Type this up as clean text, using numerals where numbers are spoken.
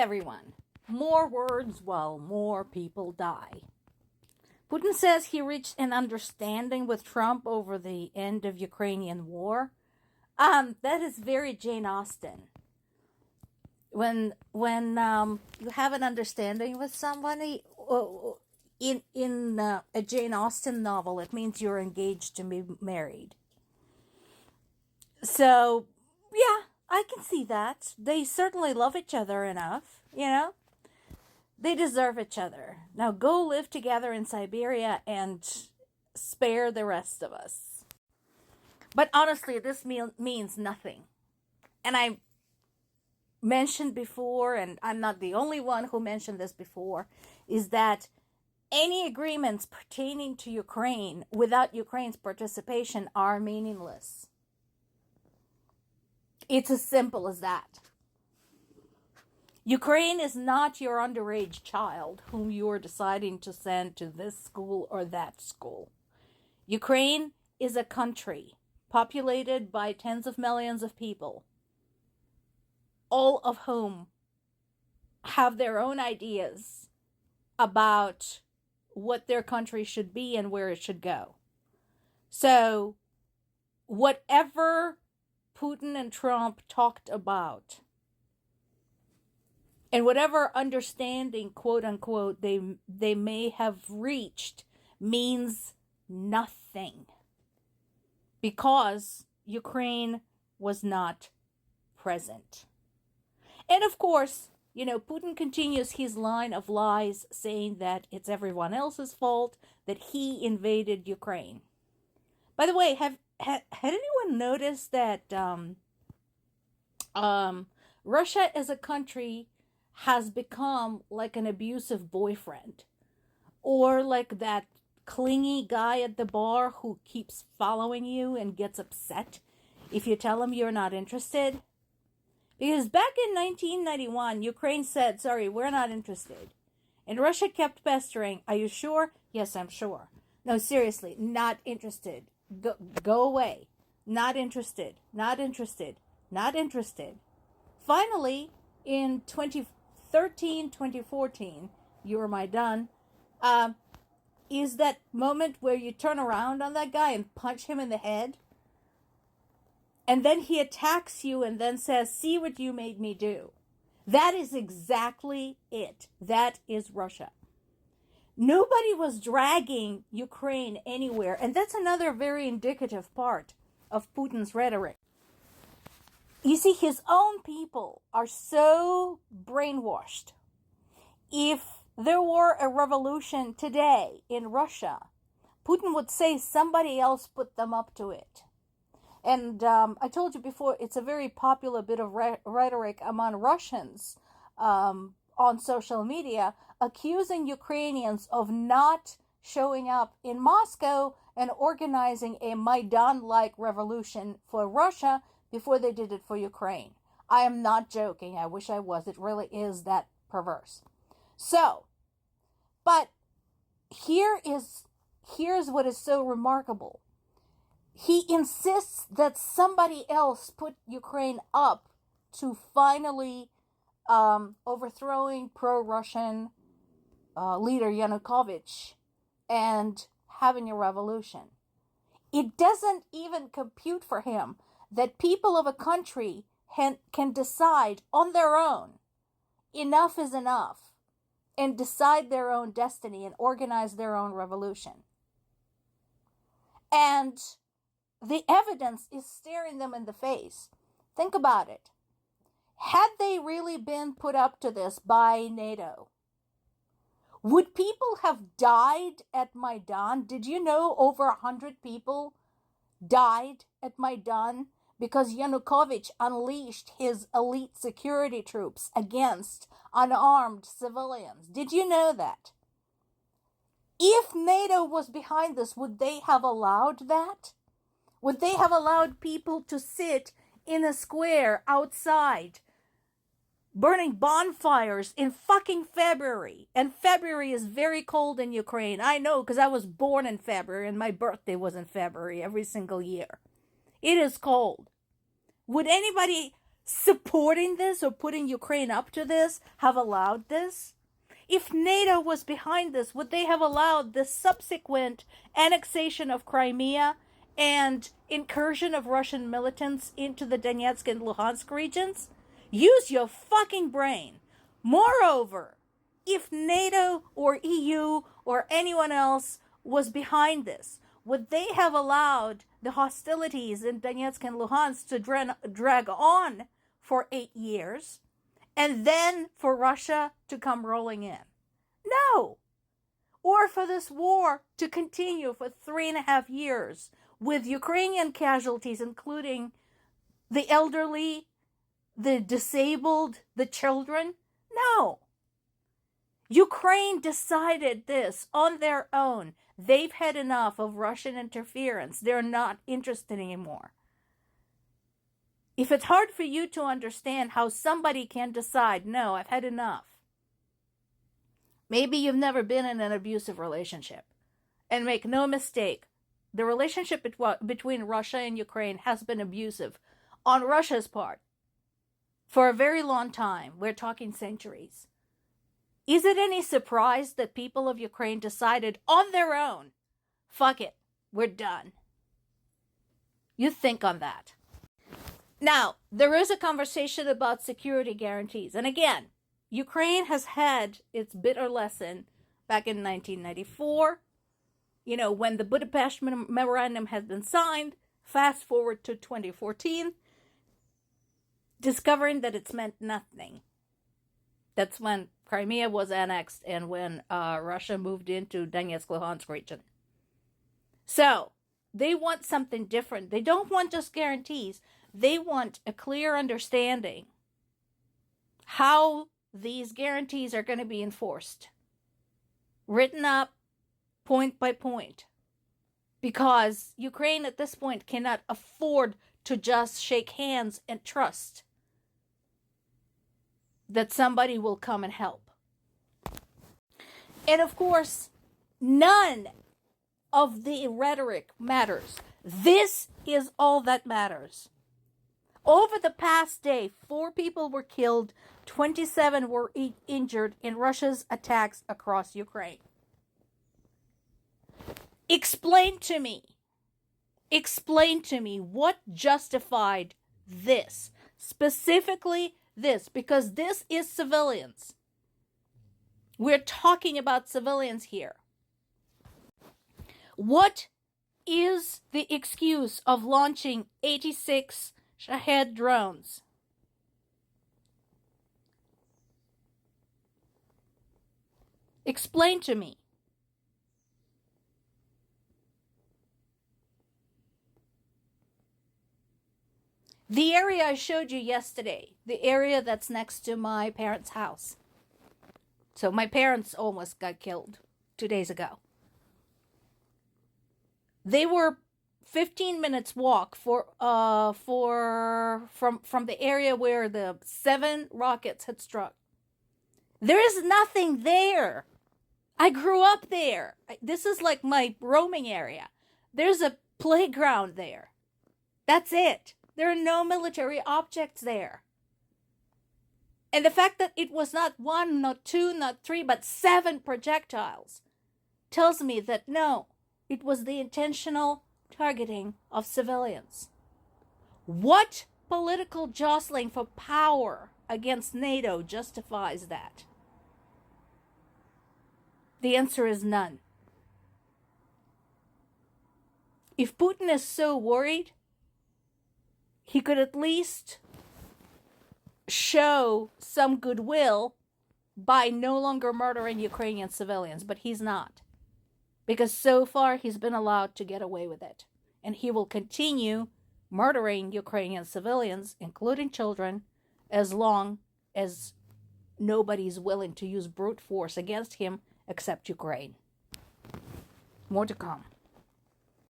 everyone. More words while more people die. Putin says he reached an understanding with Trump over the end of Ukrainian war. That is very Jane Austen. When you have an understanding with somebody in a Jane Austen novel, it means you're engaged to be married. So, yeah, I can see that. They certainly love each other enough, you know? They deserve each other. Now go live together in Siberia and spare the rest of us. But honestly, this means nothing. And I mentioned before, and I'm not the only one who mentioned this before, is that any agreements pertaining to Ukraine without Ukraine's participation are meaningless. It's as simple as that. Ukraine is not your underage child whom you are deciding to send to this school or that school. Ukraine is a country populated by tens of millions of people, all of whom have their own ideas about what their country should be and where it should go. So, whatever Putin and Trump talked about, and whatever understanding, quote unquote, they may have reached means nothing because Ukraine was not present. And of course, Putin continues his line of lies saying that it's everyone else's fault that he invaded Ukraine. By the way, had anyone noticed that Russia as a country has become like an abusive boyfriend, or like that clingy guy at the bar who keeps following you and gets upset if you tell him you're not interested? Because back in 1991, Ukraine said, sorry, we're not interested. And Russia kept pestering, are you sure? Yes, I'm sure. No, seriously, not interested. Go away. Not interested. Not interested. Not interested. Finally, in 2013, 2014, you were my done, is that moment where you turn around on that guy and punch him in the head. And then he attacks you and then says, see what you made me do. That is exactly it. That is Russia. Nobody was dragging Ukraine anywhere. And that's another very indicative part of Putin's rhetoric. You see, his own people are so brainwashed. If there were a revolution today in Russia, Putin would say somebody else put them up to it. And I told you before, it's a very popular bit of rhetoric among Russians on social media, accusing Ukrainians of not showing up in Moscow and organizing a Maidan-like revolution for Russia before they did it for Ukraine. I am not joking. I wish I was. It really is that perverse. So, but here's what is so remarkable. He insists that somebody else put Ukraine up to finally overthrowing pro-Russian leader Yanukovych and having a revolution. It doesn't even compute for him that people of a country can decide on their own, enough is enough, and decide their own destiny and organize their own revolution. And the evidence is staring them in the face. Think about it. Had they really been put up to this by NATO, would people have died at Maidan? Did you know over 100 people died at Maidan because Yanukovych unleashed his elite security troops against unarmed civilians? Did you know that? If NATO was behind this, would they have allowed that? Would they have allowed people to sit in a square outside, burning bonfires in fucking February? And February is very cold in Ukraine. I know, because I was born in February and my birthday was in February every single year. It is cold. Would anybody supporting this or putting Ukraine up to this have allowed this? If NATO was behind this, would they have allowed the subsequent annexation of Crimea and incursion of Russian militants into the Donetsk and Luhansk regions? Use your fucking brain. Moreover, if NATO or EU or anyone else was behind this, would they have allowed the hostilities in Donetsk and Luhansk to drag on for 8 years and then for Russia to come rolling in? No. Or for this war to continue for 3.5 years with Ukrainian casualties, including the elderly, the disabled, the children? No. Ukraine decided this on their own. They've had enough of Russian interference. They're not interested anymore. If it's hard for you to understand how somebody can decide, no, I've had enough. Maybe you've never been in an abusive relationship. And make no mistake, the relationship between Russia and Ukraine has been abusive on Russia's part for a very long time. We're talking centuries. Is it any surprise that people of Ukraine decided on their own, fuck it, we're done? You think on that. Now, there is a conversation about security guarantees. And again, Ukraine has had its bitter lesson back in 1994, when the Budapest Memorandum had been signed. Fast forward to 2014, discovering that it's meant nothing. That's when Crimea was annexed and when Russia moved into Donetsk, Luhansk region. So, they want something different. They don't want just guarantees. They want a clear understanding how these guarantees are going to be enforced. Written up point by point. Because Ukraine at this point cannot afford to just shake hands and trust that somebody will come and help. And of course, none of the rhetoric matters. This is all that matters. Over the past day, 4 people were killed, 27 were injured in Russia's attacks across Ukraine. Explain to me what justified this, specifically this, because this is civilians. We're talking about civilians here. What is the excuse of launching 86 Shahed drones? Explain to me. The area I showed you yesterday, the area that's next to my parents' house. So my parents almost got killed 2 days ago. They were 15 minutes walk from the area where the 7 rockets had struck. There is nothing there. I grew up there. This is like my roaming area. There's a playground there. That's it. There are no military objects there. And the fact that it was not 1, not 2, not 3, but 7 projectiles tells me that no, it was the intentional targeting of civilians. What political jostling for power against NATO justifies that? The answer is none. If Putin is so worried, he could at least show some goodwill by no longer murdering Ukrainian civilians, but he's not. Because so far he's been allowed to get away with it. And he will continue murdering Ukrainian civilians, including children, as long as nobody's willing to use brute force against him except Ukraine. More to come.